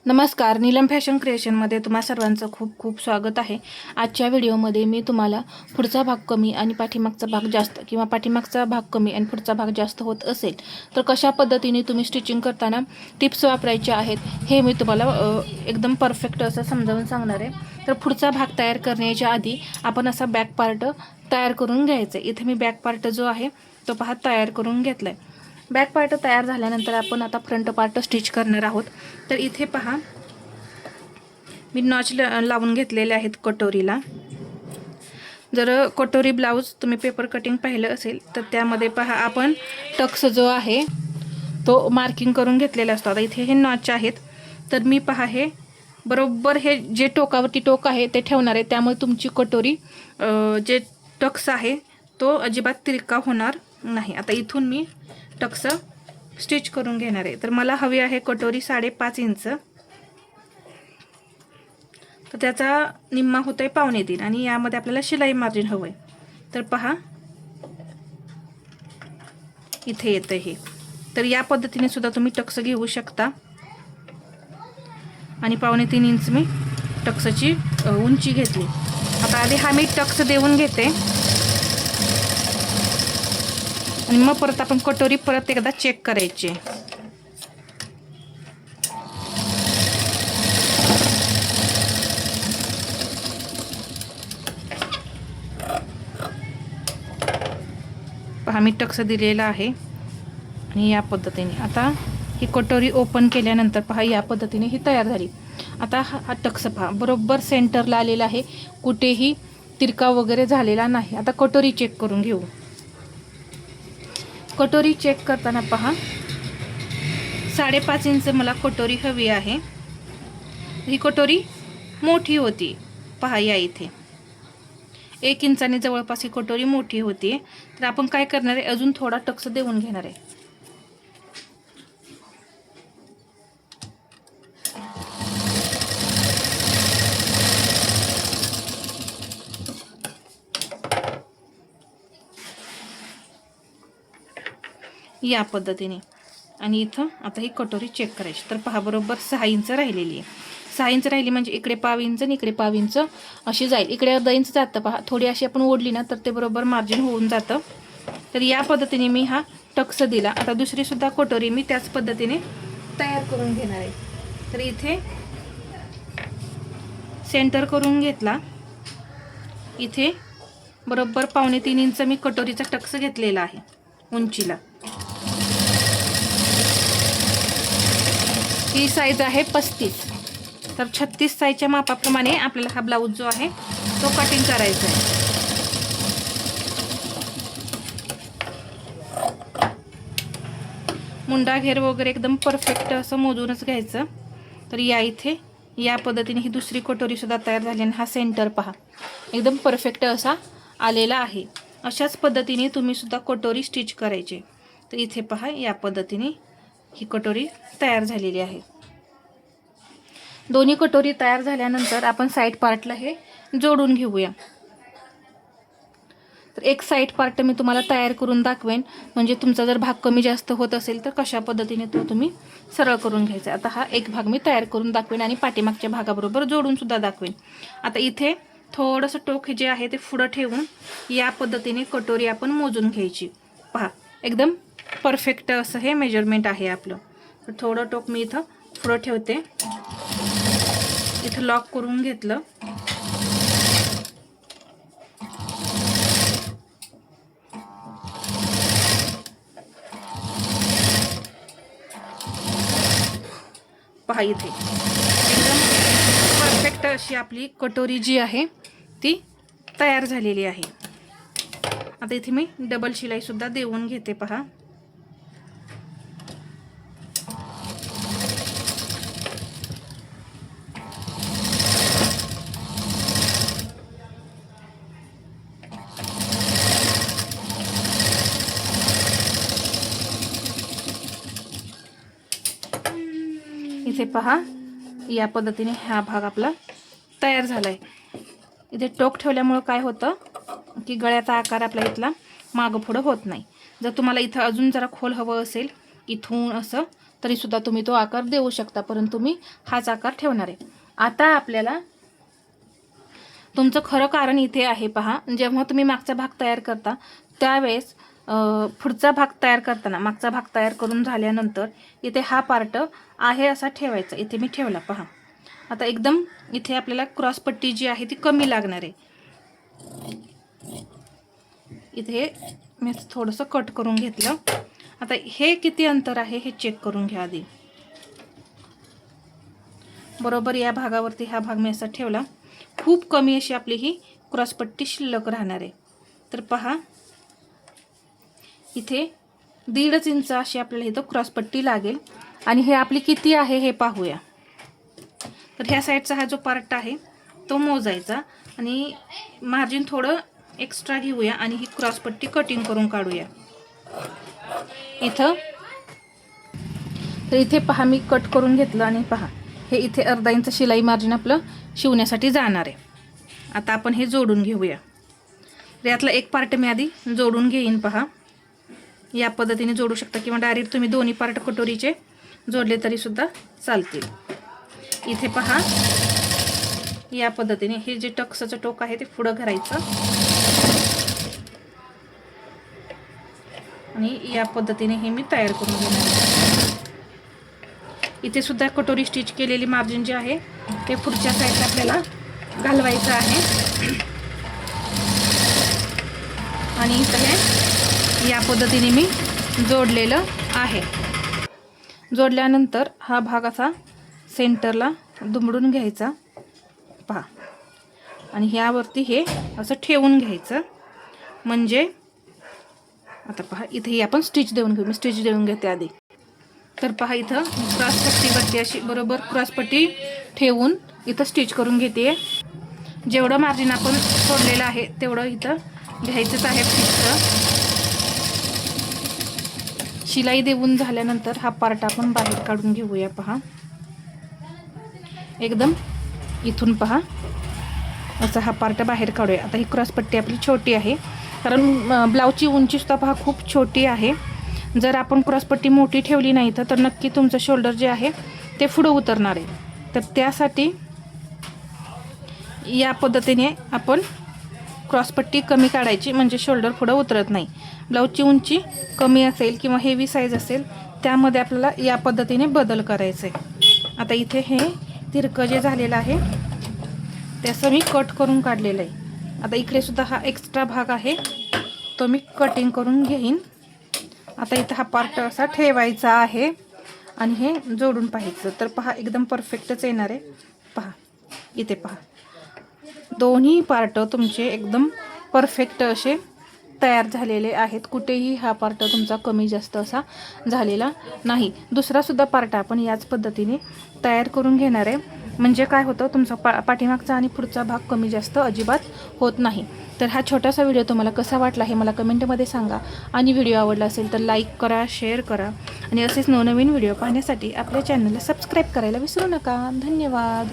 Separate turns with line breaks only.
नमस्कार, नीलम फॅशन क्रिएशनमध्ये तुम्हा सर्वांचं खूप खूप स्वागत आहे। आजच्या व्हिडिओमध्ये मी तुम्हाला पुढचा भाग कमी आणि पाठीमागचा भाग जास्त किंवा पाठीमागचा भाग कमी आणि पुढचा भाग जास्त होत असेल तर कशा पद्धतीने तुम्ही स्टिचिंग करताना टिप्स वापरायचे आहेत हे मी तुम्हाला एकदम परफेक्ट असं समजावून सांगणार आहे। तर पुढचा भाग तयार करण्याच्या आधी आपण असा बॅक पार्ट तयार करून घ्यायचा आहे। इथे मी बॅक पार्ट जो आहे तो पहा तयार करून घेतलाय। बॅक पार्ट तयार झाल्यानंतर आपण आता फ्रंट पार्ट स्टिच करणार आहोत। तर इथे पहा मी नॉच लावून घेतलेले आहेत कटोरीला। जर कटोरी ब्लाउज तुम्ही पेपर कटिंग पाहिलं असेल तर त्यामध्ये पहा आपण टक्स जो आहे तो मार्किंग करून घेतलेला असतो। आता इथे हे नॉच आहेत तर मी पहा हे बरोबर हे जे टोकावरती टोक आहे ते ठेवणार आहे, त्यामुळे तुमची कटोरी जे टक्स आहे तो अजिबात तिरका होणार नाही। आता इथून मी टक्स स्टिच करून घेणार आहे। तर मला हवी आहे कटोरी 5.5 इंच, तर त्याचा निम्मा होतोय 2.25 आणि यामध्ये आपल्याला शिलाई मार्जिन हवंय। तर पहा इथे येतं हे। तर या पद्धतीने सुद्धा तुम्ही टक्स घेऊ शकता आणि 2.25 इंच मी टक्सची उंची घेतली। आता आधी हा मी टक्स देऊन घेते आणि मग परत आपण कटोरी परत एकदा चेक करायची। पहा मी टक्स दिलेला आहे आणि या पद्धतीने आता ही कटोरी ओपन केल्यानंतर पहा या पद्धतीने ही तयार झाली। आता हा टक्स पहा बरोबर सेंटरला आलेला आहे, कुठेही तिरका वगैरे झालेला नाही। आता कटोरी चेक करून घेऊ। कटोरी चेक करताना पहा 5.5 इंच मला कटोरी हवी आहे। ही कटोरी मोठी होती, पहा या इथे 1 इंचाने जवळपास ही कटोरी मोठी होती। तर आपण काय करणार आहे, अजून थोडा टक्स देऊन घेणार आहे। या पद्धतीने आणि इथं आता ही कटोरी चेक करायची। तर पहा बरोबर 6 इंच राहिलेली आहे। 6 इंच राहिली म्हणजे इकडे 1/2 इंच आणि इकडे 1/2 इंच अशी जाईल। इकडे अर्धा इंच जातं पहा, थोडी अशी आपण ओढली ना तर ते बरोबर मार्जिन होऊन जातं। तर या पद्धतीने मी हा टक्स दिला। आता दुसरी सुद्धा कटोरी मी त्याच पद्धतीने तयार करून घेणार आहे। तर इथे सेंटर करून घेतला, इथे बरोबर 2.25 इंच मी कटोरीचा टक्स घेतलेला आहे उंचीला। ही साईज आहे 35, तर 36 साईजच्या मापाप्रमाणे आपल्याला हा ब्लाऊज जो आहे तो कटिंग करायचा आहे। मुंडा घेर वगैरे एकदम परफेक्ट असं मोजूनच घ्यायचं। तर या इथे या पद्धतीने ही दुसरी कटोरी सुद्धा तयार झाली आणि हा सेंटर पहा एकदम परफेक्ट असा आलेला आहे। अशाच पद्धतीने तुम्ही सुद्धा कटोरी स्टिच करायचे। तर इथे पहा या पद्धतीने ही कटोरी तयार झालेली आहे। दोन्ही कटोरी तयार झाल्यानंतर आपण साइड पार्टला हे जोडून घेऊया। तर एक साइड पार्ट मी तुम्हाला तयार करून दाखवेन, म्हणजे तुमचा जर भाग कमी जास्त होत असेल तर कशा पद्धतीने तो तुम्ही सरळ करून घ्यायचा। आता हा एक भाग मी तयार करून दाखवेन आणि पाठीमागच्या भागाबरोबर जोडून सुद्धा दाखवेन। आता इथे थोडंसं टोक जे आहे ते पुढे ठेवून या पद्धतीने कटोरी आपण मोजून घ्यायची। पहा एकदम परफेक्ट असं हे मेजरमेंट आहे आपलं। तर थोडं टोक मी इथं पुढे ठेवते, इथं लॉक करून घेतलं। पहा इथे एकदम परफेक्ट अशी आपली कटोरी जी आहे ती तयार झालेली आहे। आता इथे मी डबल शिलाई सुद्धा देऊन घेते पहा। इथे पहा या पद्धतीने हा भाग आपला तयार झालाय। इथे टोक ठेवल्यामुळे काय होतं की गळ्याचा आकार आपला इथला मागं पुढं होत नाही। जर तुम्हाला इथं अजून जरा खोल हवं असेल इथून असं तरीसुद्धा तुम्ही तो आकार देऊ शकता, परंतु मी हाच आकार ठेवणार आहे. आता आपल्याला तुमचं खरं कारण इथे आहे पहा. जेव्हा तुम्ही मागचा भाग तयार करता त्यावेळेस पुढचा भाग तयार करताना मागचा भाग तयार करून झाल्यानंतर इथे हा पार्ट आहे असा ठेवायचा. इथे मी ठेवला पहा. आता एकदम इथे आपल्याला क्रॉसपट्टी जी आहे ती कमी लागणार आहे. इथे मी थोडंसं कट करून घेतलं. आता हे किती अंतर आहे हे चेक करून घ्या आधी. बरोबर या भागावरती हा भाग मी असा ठेवला. खूप कमी अशी आपली ही क्रॉसपट्टी शिल्लक राहणार आहे. तर पहा इथे 1.5 इंच अशी आपल्याला इथं क्रॉसपट्टी लागेल. आणि हे आपली किती आहे हे पाहूया. तर ह्या साईडचा हा जो पार्ट आहे तो मोजायचा आणि मार्जिन थोडं एक्स्ट्रा घेऊया आणि ही क्रॉसपट्टी कटिंग करून काढूया. इथं तर इथे पहा मी कट करून घेतलं आणि पहा हे इथे 1/2 इंच शिलाई मार्जिन आपलं शिवण्यासाठी जाणार आहे. आता आपण हे जोडून घेऊया. तर यातला एक पार्ट मी आधी जोडून घेईन. पहा या पद्धतीने जोडू शकता किंवा डायरेक्ट तुम्ही दोन्ही पार्ट कटोरीचे जोडले तरी सुद्धा चालतील. इथे पहा या पद्धतीने हे जे टक्सचं टोक आहे ते पुढं करायचं आणि या पद्धतीने हे मी तयार करून घेणार आहे. इथे सुद्धा कटोरी स्टिच केलेली मार्जिन जे आहे ते पुढच्या साईडला आपल्याला घालवायचं आहे. आणि इथं हे या पद्धतीने मी जोडलेलं आहे. जोडल्यानंतर हा भाग असा सेंटरला दुमडून घ्यायचा पहा आणि ह्यावरती हे असं ठेवून घ्यायचं. म्हणजे आता पहा इथे आपण स्टिच देऊन घेऊ. मी स्टिच देऊन घेते आधी. तर पहा इथं क्रॉसपट्टीवरती अशी बरोबर क्रॉसपट्टी ठेवून इथं स्टिच करून घेते. जेवढं मार्जिन आपण सोडलेलं आहे तेवढं इथं घ्यायचंच आहे फिक्स. शिलाई देऊन झाल्यानंतर हा पार्ट आपण बाहेर काढून घेऊया. पहा एकदम इथून पहा असा हा पार्ट बाहेर काढूया. आता ही क्रॉसपट्टी आपली छोटी आहे कारण ब्लाऊजची उंची सुद्धा पहा खूप छोटी आहे. जर आपण क्रॉसपट्टी मोठी ठेवली नाही तर नक्की तुमचं शोल्डर जे आहे ते पुढं उतरणार आहे. तर त्यासाठी या पद्धतीने आपण क्रॉसपट्टी कमी काढायची म्हणजे शोल्डर पुढं उतरत नाही. ब्लाऊजची उंची कमी असेल किंवा हेवी साईज असेल त्यामध्ये आपल्याला या पद्धतीने बदल करायचे. आता इथे हे तिरकं जे झालेलं आहे त्याचं मी कट करून काढलेलं आहे. आता इकडे सुद्धा हा एक्स्ट्रा भाग आहे तो मी कटिंग करून घेईन. आता इथं हा पार्ट असा ठेवायचा आहे आणि हे जोडून पाहायचं. तर पहा एकदम परफेक्टच येणार आहे. पहा इथे पहा दोन्ही पार्ट तुमचे एकदम परफेक्ट असे तयार झालेले आहेत. कुठेही हा पार्ट तुमचा कमी जास्त असा झालेला नाही. दुसरा सुद्धा पार्ट आपण याच पद्धतीने तयार करून घेणार आहे. म्हणजे काय होतं तुमचा पाठीमागचा आणि पुढचा भाग कमी जास्त अजिबात होत नाही. तर हा छोटासा व्हिडिओ तुम्हाला कसा वाटला हे मला कमेंटमध्ये सांगा. आणि व्हिडिओ आवडला असेल तर लाईक करा, शेअर करा आणि असेच नवनवीन व्हिडिओ पाहण्यासाठी आपल्या चॅनलला सबस्क्राईब करायला विसरू नका. धन्यवाद.